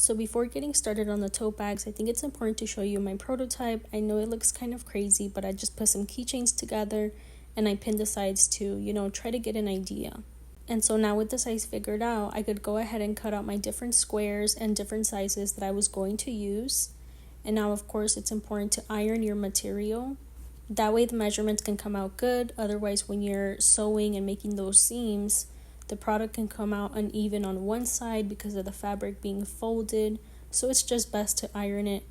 So before getting started on the tote bags, I think it's important to show you my prototype. I know it looks kind of crazy, but I just put some keychains together and I pinned the sides to, try to get an idea. And so now with the size figured out, I could go ahead and cut out my different squares and different sizes that I was going to use. And now, of course, it's important to iron your material. That way the measurements can come out good. Otherwise, when you're sewing and making those seams, the product can come out uneven on one side because of the fabric being folded. So it's just best to iron it,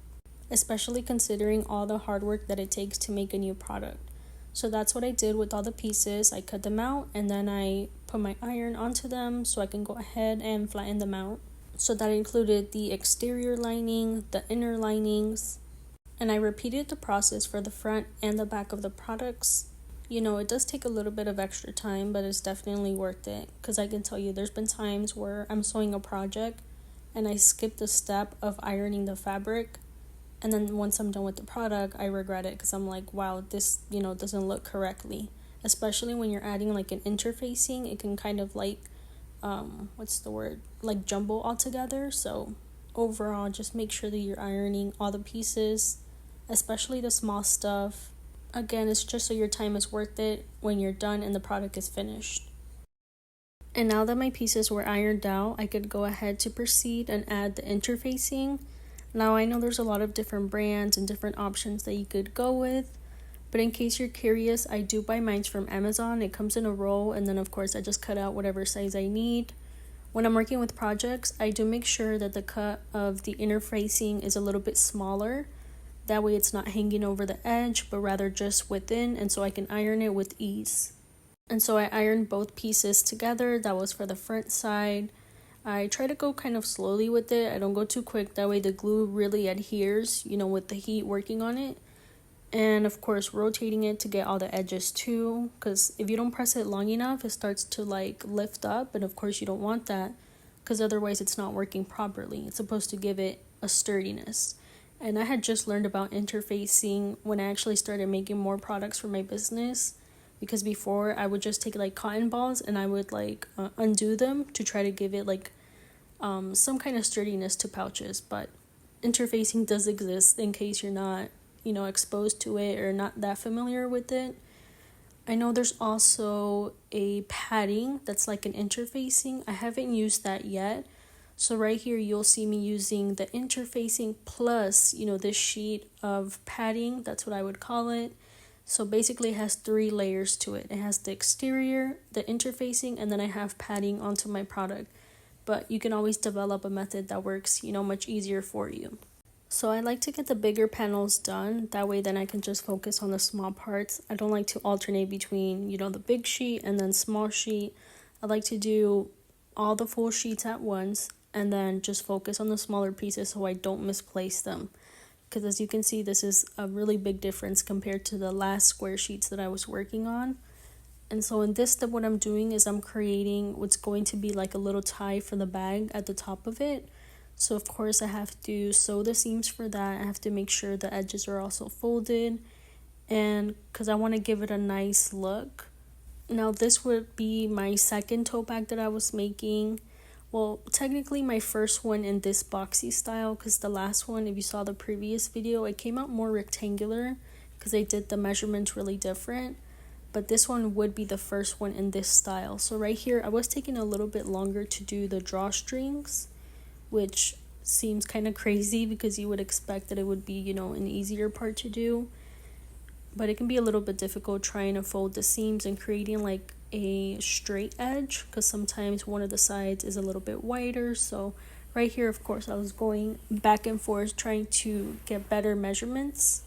especially considering all the hard work that it takes to make a new product. So that's what I did with all the pieces. I cut them out and then I put my iron onto them so I can go ahead and flatten them out. So that included the exterior lining, the inner linings, and I repeated the process for the front and the back of the products. It does take a little bit of extra time, but it's definitely worth it, because I can tell you there's been times where I'm sewing a project and I skip the step of ironing the fabric, and then once I'm done with the product, I regret it because I'm like, wow, this doesn't look correctly. Especially when you're adding like an interfacing, it can kind of like like jumble all together. So overall, just make sure that you're ironing all the pieces, especially the small stuff. Again, it's just so your time is worth it when you're done and the product is finished. And now that my pieces were ironed out, I could go ahead to proceed and add the interfacing. Now I know there's a lot of different brands and different options that you could go with, but in case you're curious, I do buy mine from Amazon. It comes in a roll, and then of course I just cut out whatever size I need. When I'm working with projects, I do make sure that the cut of the interfacing is a little bit smaller. That way it's not hanging over the edge, but rather just within, and so I can iron it with ease. And so I ironed both pieces together. That was for the front side. I try to go kind of slowly with it. I don't go too quick. That way the glue really adheres, with the heat working on it. And of course, rotating it to get all the edges too, because if you don't press it long enough, it starts to like lift up, and of course you don't want that, because otherwise it's not working properly. It's supposed to give it a sturdiness. And I had just learned about interfacing when I actually started making more products for my business, because before I would just take like cotton balls and I would like undo them to try to give it like some kind of sturdiness to pouches. But interfacing does exist in case you're not exposed to it or not that familiar with it. I know there's also a padding that's like an interfacing. I haven't used that yet. So right here, you'll see me using the interfacing plus, this sheet of padding. That's what I would call it. So basically it has 3 layers to it. It has the exterior, the interfacing, and then I have padding onto my product. But you can always develop a method that works, much easier for you. So I like to get the bigger panels done. That way then I can just focus on the small parts. I don't like to alternate between, the big sheet and then small sheet. I like to do all the full sheets at once and then just focus on the smaller pieces so I don't misplace them. Because as you can see, this is a really big difference compared to the last square sheets that I was working on. And so in this step, what I'm doing is I'm creating what's going to be like a little tie for the bag at the top of it. So of course I have to sew the seams for that. I have to make sure the edges are also folded, and because I want to give it a nice look. Now this would be my second tote bag that I was making. Well, technically my first one in this boxy style, because the last one, if you saw the previous video, it came out more rectangular because I did the measurements really different. But this one would be the first one in this style. So right here, I was taking a little bit longer to do the drawstrings, which seems kind of crazy because you would expect that it would be, an easier part to do. But it can be a little bit difficult trying to fold the seams and creating like a straight edge, because sometimes one of the sides is a little bit wider. So right here, of course, I was going back and forth trying to get better measurements.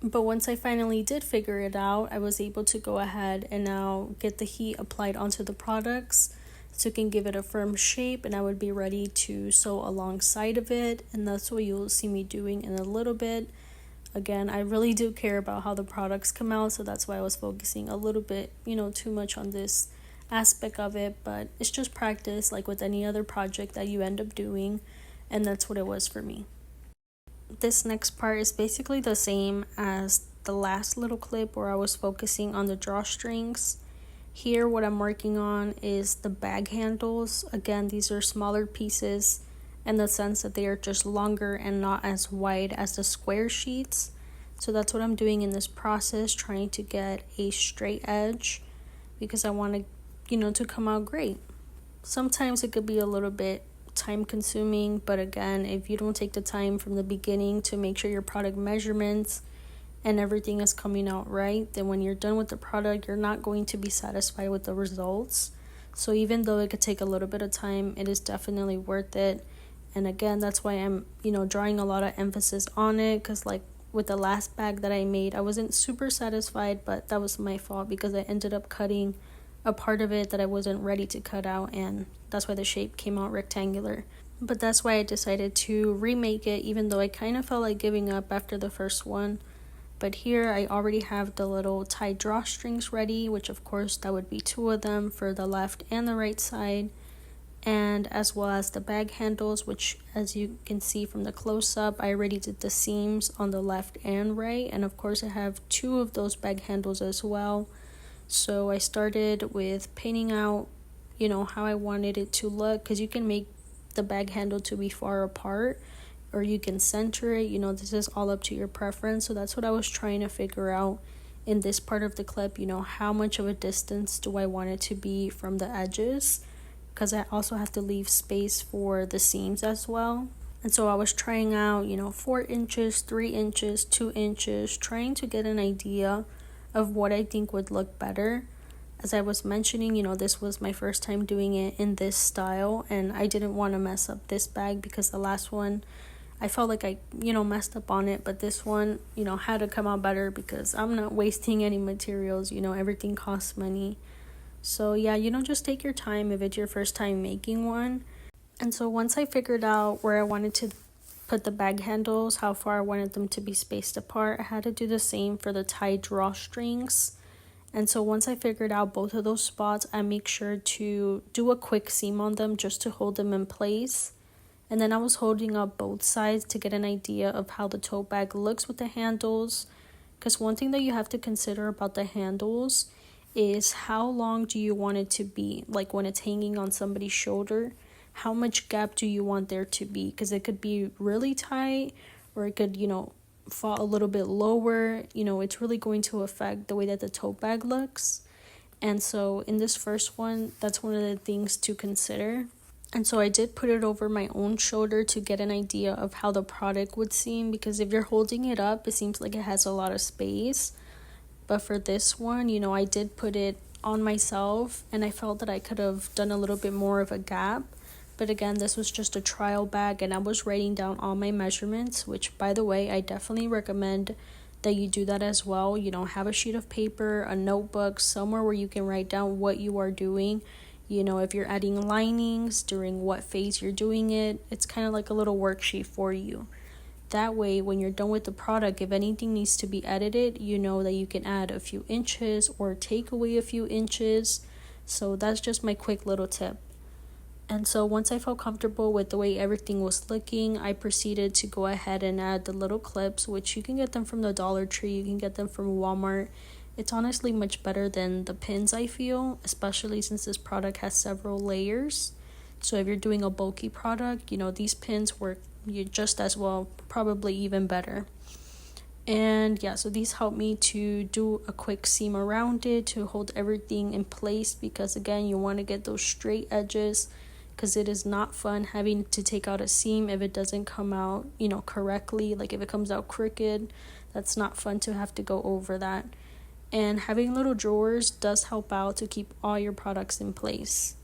But once I finally did figure it out, I was able to go ahead and now get the heat applied onto the products so it can give it a firm shape, and I would be ready to sew alongside of it. And that's what you'll see me doing in a little bit. Again, I really do care about how the products come out, so that's why I was focusing a little bit, too much on this aspect of it. But it's just practice, like with any other project that you end up doing, and that's what it was for me. This next part is basically the same as the last little clip where I was focusing on the drawstrings. Here, what I'm working on is the bag handles. Again, these are smaller pieces, in the sense that they are just longer and not as wide as the square sheets. So that's what I'm doing in this process, trying to get a straight edge because I want to, to come out great. Sometimes it could be a little bit time consuming, but again, if you don't take the time from the beginning to make sure your product measurements and everything is coming out right, then when you're done with the product, you're not going to be satisfied with the results. So even though it could take a little bit of time, it is definitely worth it. And again, that's why I'm, drawing a lot of emphasis on it, because like with the last bag that I made, I wasn't super satisfied, but that was my fault because I ended up cutting a part of it that I wasn't ready to cut out, and that's why the shape came out rectangular. But that's why I decided to remake it, even though I kind of felt like giving up after the first one. But here I already have the little tie drawstrings ready, which of course that would be 2 of them for the left and the right side, and as well as the bag handles, which as you can see from the close-up, I already did the seams on the left and right, and of course I have 2 of those bag handles as well. So I started with painting out, how I wanted it to look, because you can make the bag handle to be far apart, or you can center it. This is all up to your preference. So that's what I was trying to figure out in this part of the clip. How much of a distance do I want it to be from the edges, because I also have to leave space for the seams as well. And so I was trying out 4 inches, 3 inches, 2 inches, trying to get an idea of what I think would look better. As I was mentioning, this was my first time doing it in this style, and I didn't want to mess up this bag because the last one, I felt like I, messed up on it, but this one, had to come out better because I'm not wasting any materials, everything costs money. So yeah, just take your time if it's your first time making one. And so once I figured out where I wanted to put the bag handles, how far I wanted them to be spaced apart, I had to do the same for the tie drawstrings. And so once I figured out both of those spots, I make sure to do a quick seam on them just to hold them in place. And then I was holding up both sides to get an idea of how the tote bag looks with the handles. Because one thing that you have to consider about the handles is how long do you want it to be? Like when it's hanging on somebody's shoulder, how much gap do you want there to be? Because it could be really tight, or it could, fall a little bit lower. It's really going to affect the way that the tote bag looks. And so in this first one, that's one of the things to consider. And so I did put it over my own shoulder to get an idea of how the product would seem, because if you're holding it up, it seems like it has a lot of space. But for this one, I did put it on myself, and I felt that I could have done a little bit more of a gap. But again, this was just a trial bag, and I was writing down all my measurements, which, by the way, I definitely recommend that you do that as well. Have a sheet of paper, a notebook, somewhere where you can write down what you are doing. If you're adding linings, during what phase you're doing it, it's kind of like a little worksheet for you. That way, when you're done with the product, if anything needs to be edited, you know that you can add a few inches or take away a few inches. So that's just my quick little tip. And so once I felt comfortable with the way everything was looking, I proceeded to go ahead and add the little clips, which you can get them from the Dollar Tree, you can get them from Walmart. It's honestly much better than the pins, I feel, especially since this product has several layers. So if you're doing a bulky product, these pins work just as well, probably even better. And yeah, so these help me to do a quick seam around it to hold everything in place, because again, you want to get those straight edges, because it is not fun having to take out a seam if it doesn't come out, correctly. Like if it comes out crooked, that's not fun to have to go over that. And having little drawers does help out to keep all your products in place.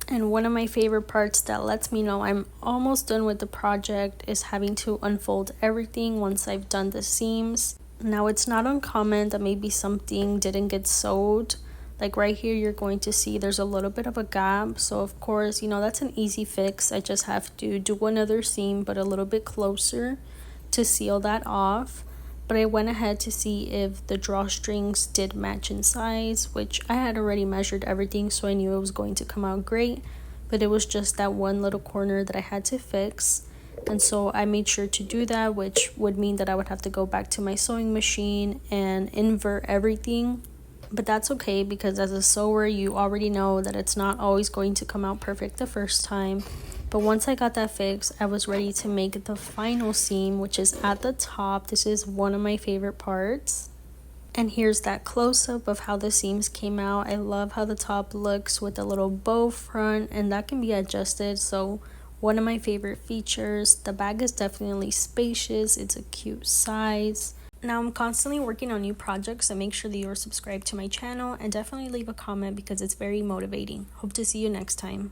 And one of my favorite parts that lets me know I'm almost done with the project is having to unfold everything once I've done the seams. Now, it's not uncommon that maybe something didn't get sewed. Like right here, you're going to see there's a little bit of a gap. So of course, that's an easy fix. I just have to do another seam, but a little bit closer to seal that off. But I went ahead to see if the drawstrings did match in size, which I had already measured everything, so I knew it was going to come out great. But it was just that one little corner that I had to fix. And so I made sure to do that, which would mean that I would have to go back to my sewing machine and invert everything. But that's okay, because as a sewer, you already know that it's not always going to come out perfect the first time. But once I got that fixed, I was ready to make the final seam, which is at the top. This is one of my favorite parts. And here's that close-up of how the seams came out. I love how the top looks with a little bow front, and that can be adjusted. So one of my favorite features. The bag is definitely spacious. It's a cute size. Now I'm constantly working on new projects, so make sure that you're subscribed to my channel and definitely leave a comment because it's very motivating. Hope to see you next time.